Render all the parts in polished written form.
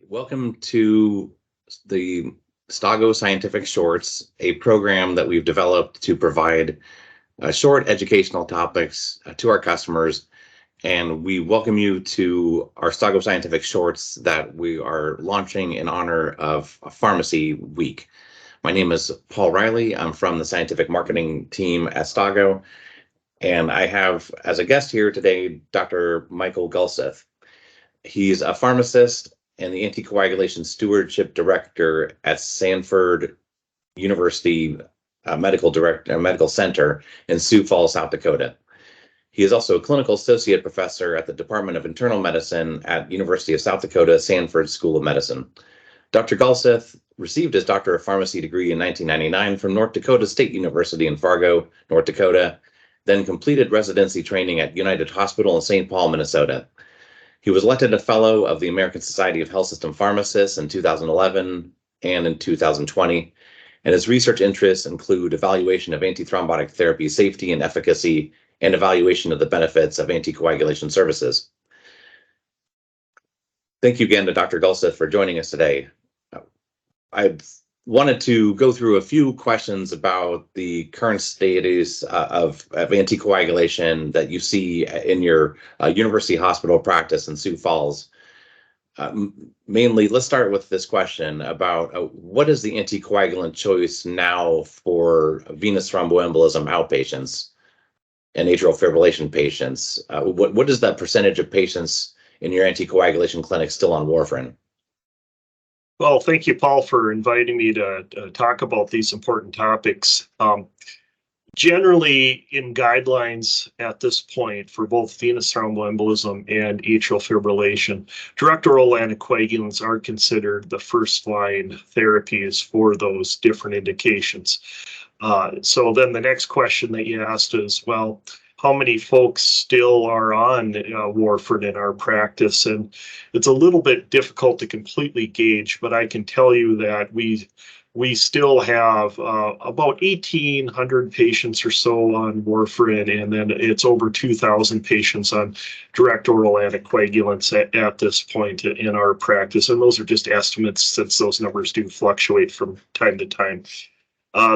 Welcome to the Stago Scientific Shorts, a program that we've developed to provide short educational topics to our customers. And we welcome you to our Stago Scientific Shorts that we are launching in honor of Pharmacy Week. My name is Paul Riley. I'm from the scientific marketing team at Stago. And I have as a guest here today, Dr. Michael Gulseth. He's a pharmacist and the Anticoagulation Stewardship Director at Sanford USD Medical Center in Sioux Falls, South Dakota. He is also a clinical associate professor at the Department of Internal Medicine at University of South Dakota Sanford School of Medicine. Dr. Gulseth received his Doctor of Pharmacy degree in 1999 from North Dakota State University in Fargo, North Dakota, then completed residency training at United Hospital in St. Paul, Minnesota. He was elected a fellow of the American Society of Health System Pharmacists in 2011 and in 2020, and his research interests include evaluation of antithrombotic therapy safety and efficacy and evaluation of the benefits of anticoagulation services. Thank you again to Dr. Gulseth for joining us today. I wanted to go through a few questions about the current status of anticoagulation that you see in your university hospital practice in Sioux Falls. Mainly, let's start with this question about what is the anticoagulant choice now for venous thromboembolism outpatients and atrial fibrillation patients? What is that percentage of patients in your anticoagulation clinic still on warfarin? Well, thank you, Paul, for inviting me to talk about these important topics. Generally, in guidelines at this point for both venous thromboembolism and atrial fibrillation, direct oral anticoagulants are considered the first-line therapies for those different indications. So then the next question that you asked is, well, how many folks still are on warfarin in our practice? And it's a little bit difficult to completely gauge, but I can tell you that we still have about 1,800 patients or so on warfarin, and then it's over 2,000 patients on direct oral anticoagulants at this point in our practice. And those are just estimates since those numbers do fluctuate from time to time.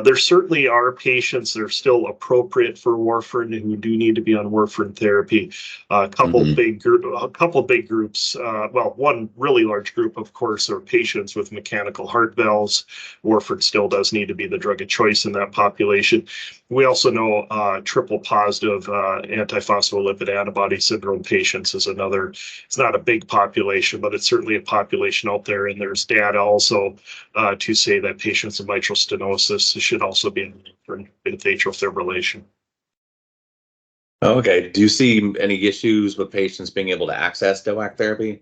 There certainly are patients that are still appropriate for warfarin who do need to be on warfarin therapy. A couple big groups. Well, one really large group, of course, are patients with mechanical heart valves. Warfarin still does need to be the drug of choice in that population. We also know triple positive antiphospholipid antibody syndrome patients is another. It's not a big population, but it's certainly a population out there. And there's data also to say that patients with mitral stenosis should also be in with atrial fibrillation. Okay. Do you see any issues with patients being able to access DOAC therapy?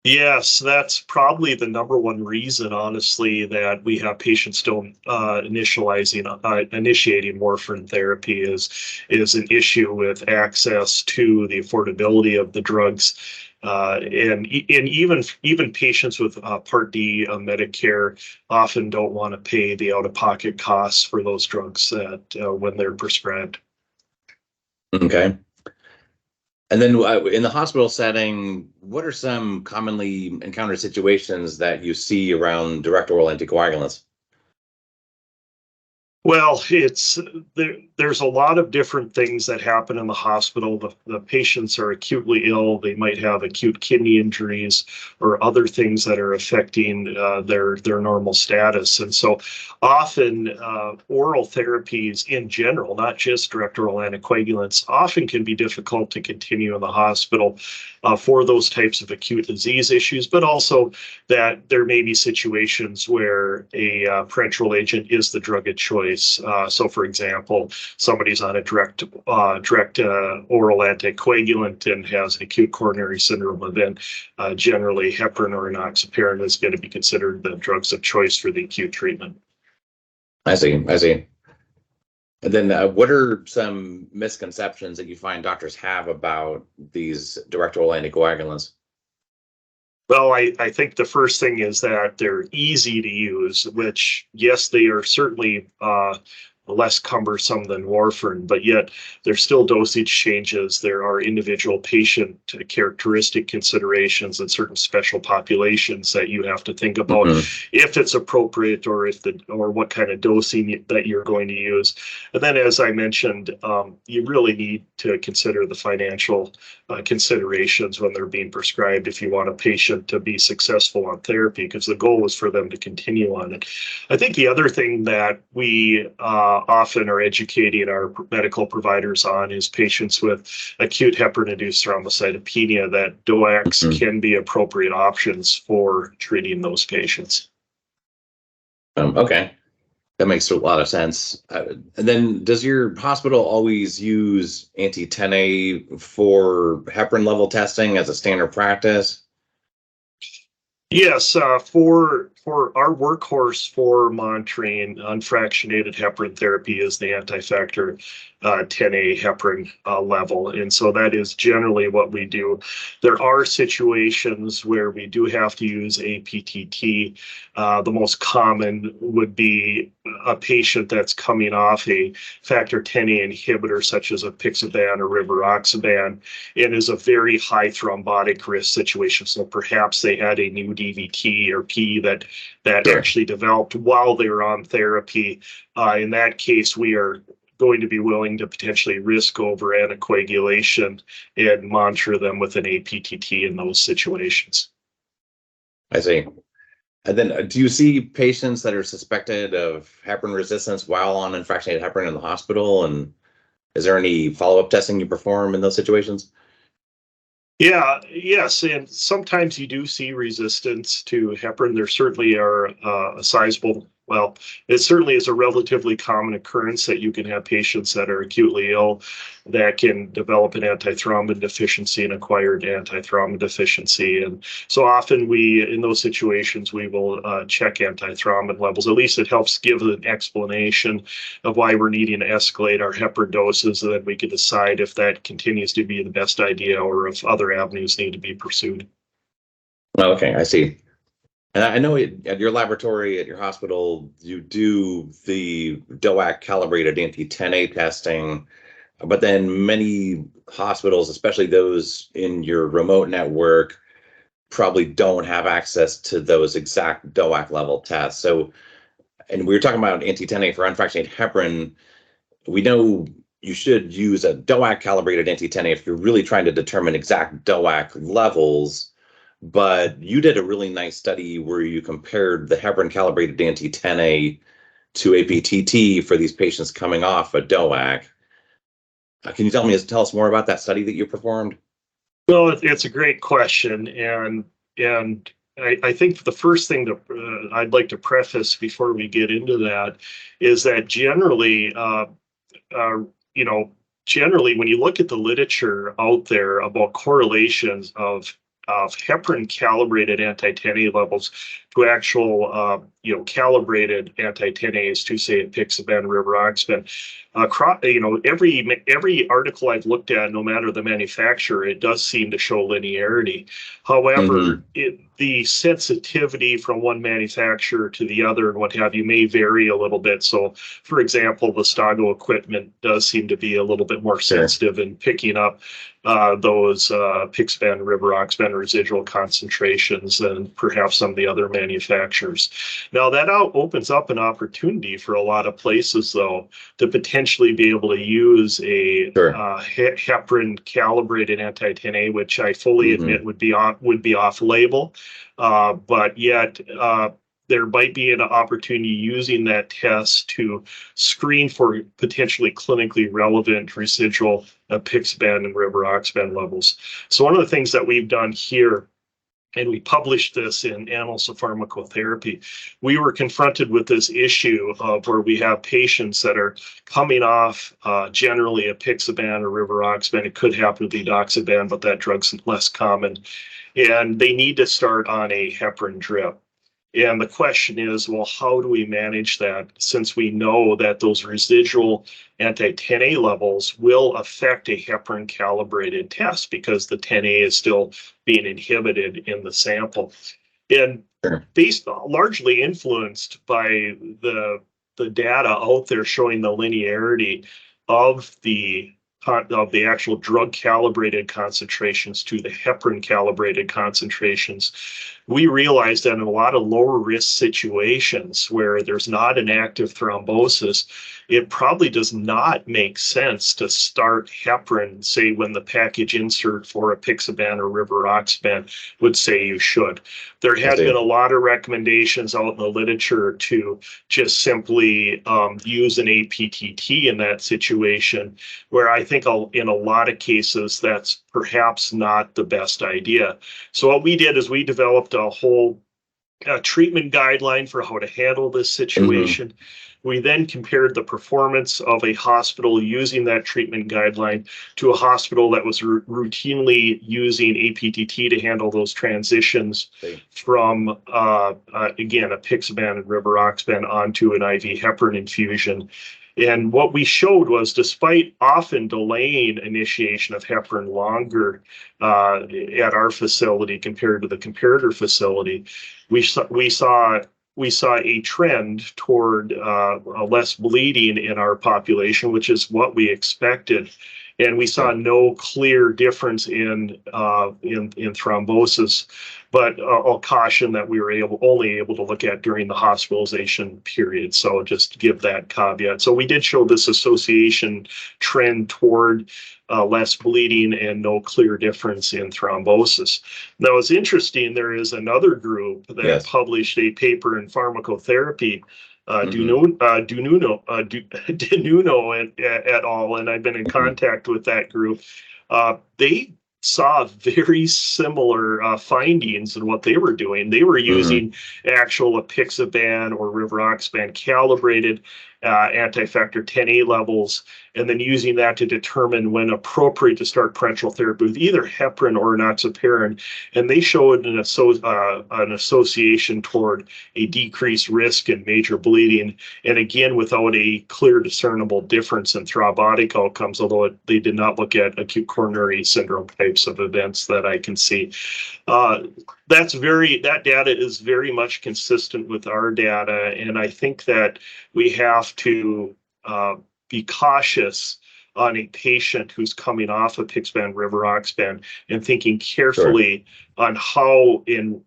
Yes, that's probably the number one reason, honestly, that we have patients still initiating warfarin therapy is an issue with access to the affordability of the drugs. And even patients with Part D Medicare often don't want to pay the out-of-pocket costs for those drugs when they're prescribed. Okay. And then in the hospital setting, what are some commonly encountered situations that you see around direct oral anticoagulants? Well, there's a lot of different things that happen in the hospital. The patients are acutely ill. They might have acute kidney injuries or other things that are affecting their normal status. And so often oral therapies in general, not just direct oral anticoagulants, often can be difficult to continue in the hospital for those types of acute disease issues, but also that there may be situations where a parenteral agent is the drug of choice. So, for example, somebody's on a direct oral anticoagulant and has an acute coronary syndrome event. Generally, heparin or enoxaparin is going to be considered the drugs of choice for the acute treatment. I see. And then what are some misconceptions that you find doctors have about these direct oral anticoagulants? Well, I think the first thing is that they're easy to use, which, yes, they are certainly less cumbersome than warfarin, but yet there's still dosage changes. There are individual patient characteristic considerations and certain special populations that you have to think about if it's appropriate or what kind of dosing that you're going to use. And then, as I mentioned, you really need to consider the financial considerations when they're being prescribed if you want a patient to be successful on therapy, because the goal is for them to continue on it. I think the other thing that we often are educating our medical providers on is patients with acute heparin-induced thrombocytopenia, that DOACs can be appropriate options for treating those patients. Okay. That makes a lot of sense. And then does your hospital always use anti-10A for heparin level testing as a standard practice? Yes, for our workhorse for monitoring unfractionated heparin therapy is the anti-factor 10A heparin level. And so that is generally what we do. There are situations where we do have to use aPTT. The most common would be a patient that's coming off a factor 10A inhibitor, such as apixaban or rivaroxaban, and is a very high thrombotic risk situation. So perhaps they had a new DVT or P that actually developed while they were on therapy. In that case, we are going to be willing to potentially risk over anticoagulation and monitor them with an aPTT in those situations. I see. And then do you see patients that are suspected of heparin resistance while on unfractionated heparin in the hospital? And is there any follow-up testing you perform in those situations? Yes, and sometimes you do see resistance to heparin. There certainly are a sizable, well, it certainly is a relatively common occurrence that you can have patients that are acutely ill that can develop an antithrombin deficiency and acquired antithrombin deficiency. And so often in those situations, we will check antithrombin levels. At least it helps give an explanation of why we're needing to escalate our heparin doses, and then we can decide if that continues to be the best idea or if other avenues need to be pursued. Okay, I see. And I know at your laboratory, at your hospital, you do the DOAC calibrated anti-10A testing, but then many hospitals, especially those in your remote network, probably don't have access to those exact DOAC level tests. So, and we were talking about anti-10A for unfractionated heparin. We know you should use a DOAC calibrated anti-10A if you're really trying to determine exact DOAC levels. But you did a really nice study where you compared the heparin calibrated anti-10A to aPTT for these patients coming off a DOAC. Can you tell us more about that study that you performed? Well, it's a great question, and I think the first thing that I'd like to preface before we get into that is that generally, generally when you look at the literature out there about correlations of heparin calibrated anti-10A levels to actual, calibrated anti-10As to say apixaban, rivaroxaban. Every article I've looked at, no matter the manufacturer, it does seem to show linearity. However, the sensitivity from one manufacturer to the other and what have you may vary a little bit. So, for example, the Stago equipment does seem to be a little bit more sensitive in picking up those apixaban, rivaroxaban residual concentrations than perhaps some of the other manufacturers. Now, that opens up an opportunity for a lot of places, though, to potentially be able to use a heparin calibrated anti-10A, which I fully admit would be off label, but yet there might be an opportunity using that test to screen for potentially clinically relevant residual apixaban and rivaroxaban levels. So one of the things that we've done here, and we published this in Annals of Pharmacotherapy, we were confronted with this issue of where we have patients that are coming off generally apixaban or rivaroxaban. It could happen to be doxaban, but that drug's less common. And they need to start on a heparin drip. And the question is, well, how do we manage that since we know that those residual anti-10A levels will affect a heparin calibrated test because the 10A is still being inhibited in the sample. And largely influenced by the the data out there showing the linearity of the actual drug calibrated concentrations to the heparin calibrated concentrations, we realized that in a lot of lower risk situations where there's not an active thrombosis, it probably does not make sense to start heparin, say when the package insert for apixaban or rivaroxaban would say you should. There had been a lot of recommendations out in the literature to just simply use an aPTT in that situation, where I think in a lot of cases that's perhaps not the best idea. So what we did is we developed a whole treatment guideline for how to handle this situation. We then compared the performance of a hospital using that treatment guideline to a hospital that was routinely using aPTT to handle those transitions from, again, apixaban and rivaroxaban onto an IV heparin infusion. And what we showed was, despite often delaying initiation of heparin longer at our facility compared to the comparator facility, we saw a trend toward less bleeding in our population, which is what we expected. And we saw no clear difference in thrombosis, but I'll caution that we were only able to look at during the hospitalization period. So just to give that caveat. So we did show this association trend toward less bleeding and no clear difference in thrombosis. Now, it's interesting, there is another group that published a paper in pharmacotherapy, Denuno et al., and I've been in contact with that group. They saw very similar findings in what they were doing. They were using actual apixaban or rivaroxaban calibrated anti-factor 10A levels, and then using that to determine when appropriate to start parenteral therapy with either heparin or enoxaparin. And they showed an association toward a decreased risk in major bleeding, and again, without a clear discernible difference in thrombotic outcomes, although they did not look at acute coronary syndrome types of events that I can see. That data is very much consistent with our data, and I think that we have to be cautious on a patient who's coming off of apixaban, rivaroxaban, and thinking carefully on how and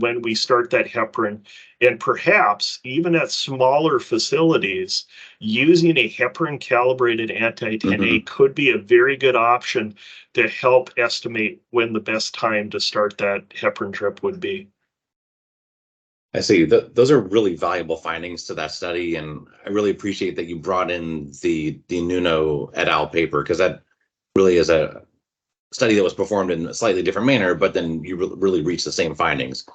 when we start that heparin, and perhaps even at smaller facilities, using a heparin calibrated anti-10A could be a very good option to help estimate when the best time to start that heparin drip would be. I see. Those are really valuable findings to that study, and I really appreciate that you brought in the Nuno et al. Paper, because that really is a study that was performed in a slightly different manner, but then you really reached the same findings.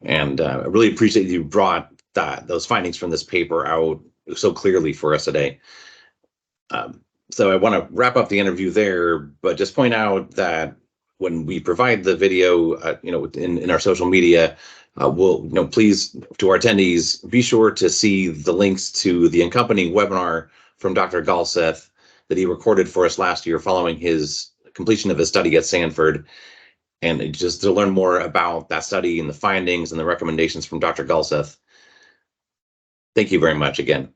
And I really appreciate you brought those findings from this paper out so clearly for us today. So I want to wrap up the interview there, but just point out that when we provide the video, in our social media, we'll, please, to our attendees, be sure to see the links to the accompanying webinar from Dr. Gulseth that he recorded for us last year following his completion of his study at Sanford. And just to learn more about that study and the findings and the recommendations from Dr. Gulseth. Thank you very much again.